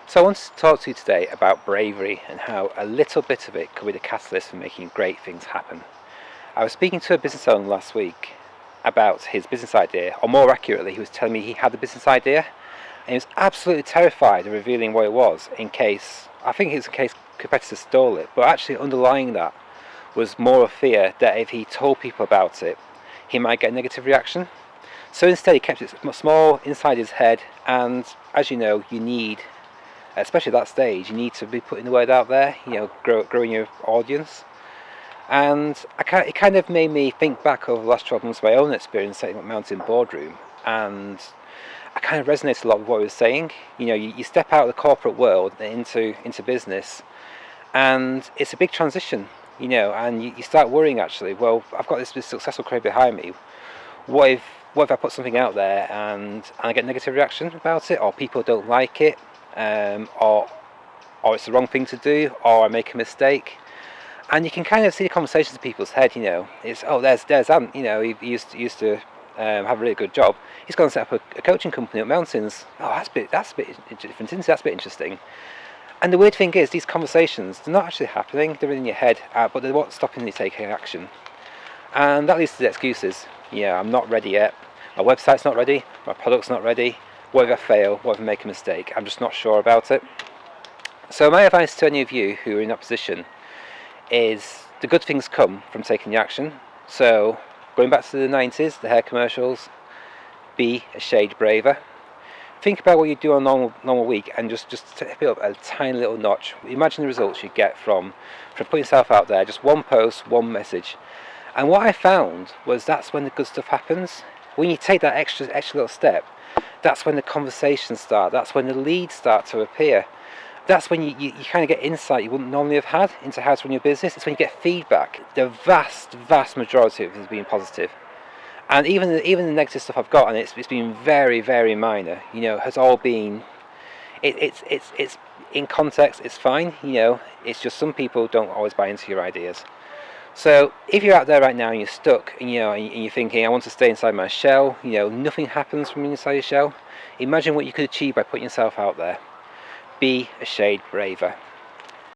So I wanted to talk to you today about bravery and how a little bit of it could be the catalyst for making great things happen. I was speaking to a business owner last week about his business idea, or more accurately, he was telling me he had a business idea and he was absolutely terrified of revealing what it was in case, I think it's in case competitors stole it, but actually underlying that was more a fear that if he told people about it, he might get a negative reaction. So instead he kept it small inside his head, and as you know, you need, especially at that stage, you need to be putting the word out there, growing your audience. And it kind of made me think back over the last 12 months of my own experience setting up Mountain Boardroom, and I kind of resonated a lot with what he was saying. You step out of the corporate world into business, and it's a big transition, and you start worrying actually, well, I've got this successful career behind me. What if I put something out there and I get a negative reaction about it, or people don't like it, or it's the wrong thing to do, or I make a mistake? And you can kind of see the conversations in people's head. It's, oh, there's Ant. He used to have a really good job. He's gone to set up a coaching company up mountains. Oh, that's a bit different, isn't it? That's a bit interesting. And the weird thing is, these conversations, they're not actually happening. They're in your head, but they're what's stopping you taking action. And that leads to the excuses. I'm not ready yet. My website's not ready. My product's not ready. What if I fail? What if I make a mistake? I'm just not sure about it. So my advice to any of you who are in that position is the good things come from taking the action. So going back to the 90s, the hair commercials, be a shade braver. Think about what you do on a normal week and just step it up a tiny little notch. Imagine the results you get from putting yourself out there, just one post, one message. And what I found was that's when the good stuff happens. When you take that extra little step, that's when the conversations start, that's when the leads start to appear. That's when you kind of get insight you wouldn't normally have had into how to run your business. It's when you get feedback. The vast majority of it has been positive. And even the negative stuff I've got, and it's been very, very minor, has all been, it's in context, it's fine, it's just some people don't always buy into your ideas. So if you're out there right now and you're stuck, and you're thinking, I want to stay inside my shell, nothing happens from inside your shell, imagine what you could achieve by putting yourself out there. Be a shade braver.